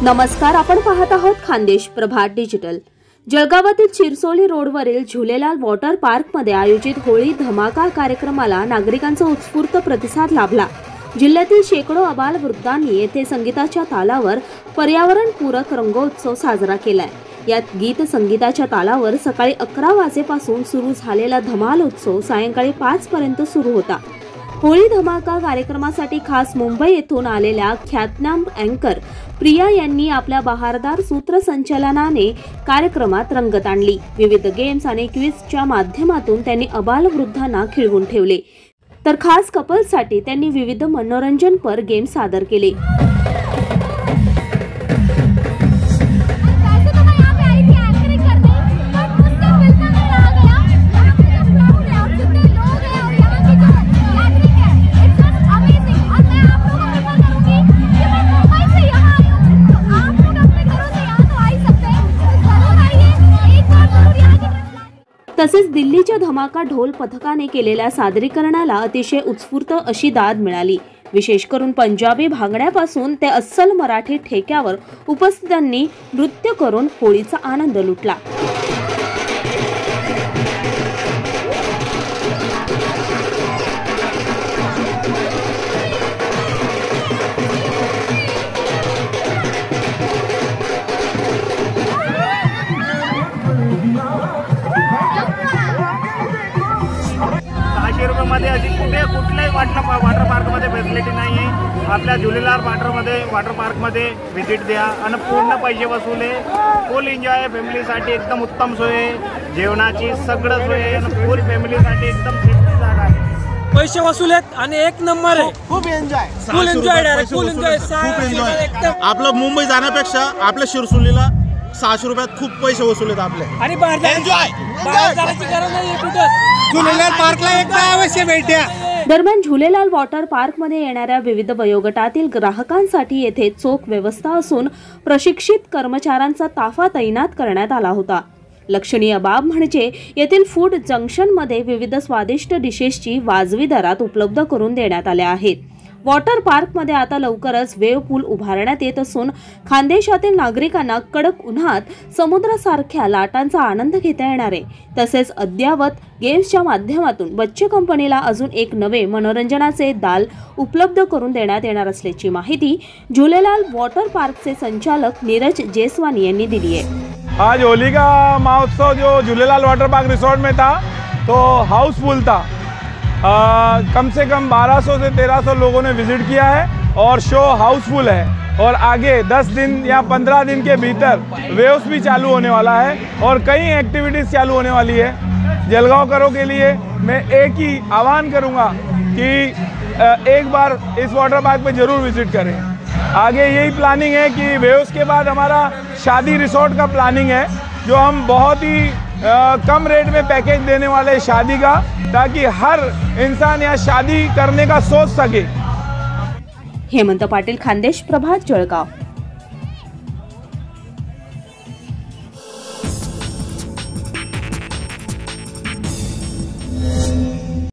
नमस्कार, आपण पाहत आहोत खानदेश प्रभात डिजिटल। जळगावातील चिरसोली रोडवरील झुलेलाल वॉटर पार्कमध्ये आयोजित होळी धमाका कार्यक्रमाला नागरिकांचा उत्स्फूर्त प्रतिसाद लाभला। जिल्ह्यातील शेकडो आबालवृद्धांनी येथे संगीताच्या तालावर पर्यावरणपूरक रंगोत्सव साजरा केलाय। यात गीत संगीताच्या तालावर सकाळी 11 वाजेपासून सुरू झालेला धमाल उत्सव सायंकाळी 5 पर्यंत सुरू होता। होळी धमाका कार्यक्रमासाठी खास मुंबई येथून आलेल्या ख्यातनाम अँकर प्रिया यांनी आपल्या बहारदार सूत्रसंचालनाने कार्यक्रमात रंगत आणली। विविध गेम्स आणि क्विझच्या माध्यमातून त्यांनी आबालवृद्धांना खिळवून ठेवले, तर खास कपल्ससाठी त्यांनी विविध मनोरंजनपर गेम्स सादर केले। तसेच दिल्लीच्या धमाका ढोल पथकाने केलेल्या सादरीकरणाला अतिशय उत्स्फूर्त अशी दाद मिळाली। विशेष करून पंजाबी भांगड्यापासून ते अस्सल मराठी ठेक्यावर उपस्थितांनी नृत्य करून होळीचा आनंद लुटला। मध्ये अशी कुठल्याही वॉटर पार्कमध्ये फॅसिलिटी नाही आहे। आपल्या झुलेलाल वॉटर पार्कमध्ये व्हिजिट द्या आणि पूर्ण पैसे वसूल आहे। फुल एन्जॉय फॅमिलीसाठी एकदम उत्तम सोय आहे, जेवणाची सगळं सोय आहे आणि फुल फॅमिलीसाठी एकदम सेफ्टी जागा आहे। पैसे वसूल आहेत आणि एक नंबर आहे। खूप एन्जॉय फुल एन्जॉय आपलं मुंबई जाण्यापेक्षा आपल्या शिरसोलीला 600 रुपयात खूप पैसे वसूल आहेत आपले। आणि बाहेर जाण्याची गरज नाही कुठं, झुलेलाल पार्कला एकदा अवश्य भेटा। दरम्यान झुलेलाल वॉटर पार्कमध्ये येणाऱ्या विविध वयोगटातील ग्राहकांसाठी येथे चोख व्यवस्था असून प्रशिक्षित कर्मचाऱ्यांचा ताफा तैनात करण्यात आला होता। लक्षणीय बाब म्हणजे येथील फूड जंक्शनमध्ये विविध स्वादिष्ट डिशेसची वाजवी दरात उपलब्ध करून देण्यात आल्या आहेत। वॉटर पार्कमध्ये आता लवकरच वेव्ह पूल उभारण्यात येत असून खानदेशातील नागरिकांना कडक उन्हात समुद्रासारख्या लाटांचा आनंद घेता येणार आहे। तसेच अद्ययावत गेम्सच्या माध्यमातून बच्चे कंपनीला अजून एक नवे मनोरंजनाचे दाल उपलब्ध करून देण्यात येणार असल्याची माहिती झुलेलाल वॉटर पार्कचे संचालक नीरज जेसवानी यांनी दिली आहे। आज होली का महोत्सव जो झुलेलाल वाटर पार्क रिसोर्ट में था तो हाउसफुल था। कम से कम 1200 से 1300 लोगों ने विजिट किया है और शो हाउसफुल है। और आगे 10 दिन या 15 दिन के भीतर वेव्स भी चालू होने वाला है और कई एक्टिविटीज़ चालू होने वाली है। जलगांवकरों के लिए मैं एक ही आह्वान करूंगा कि एक बार इस वाटर पार्क में ज़रूर विजिट करें। आगे यही प्लानिंग है कि वेव्स के बाद हमारा शादी रिसोर्ट का प्लानिंग है, जो हम बहुत ही कम रेट में पैकेज देने वाले शादी का, ताकि हर इंसान यहाँ शादी करने का सोच सके। हेमंत पाटील, खानदेश प्रभात, जळगाव।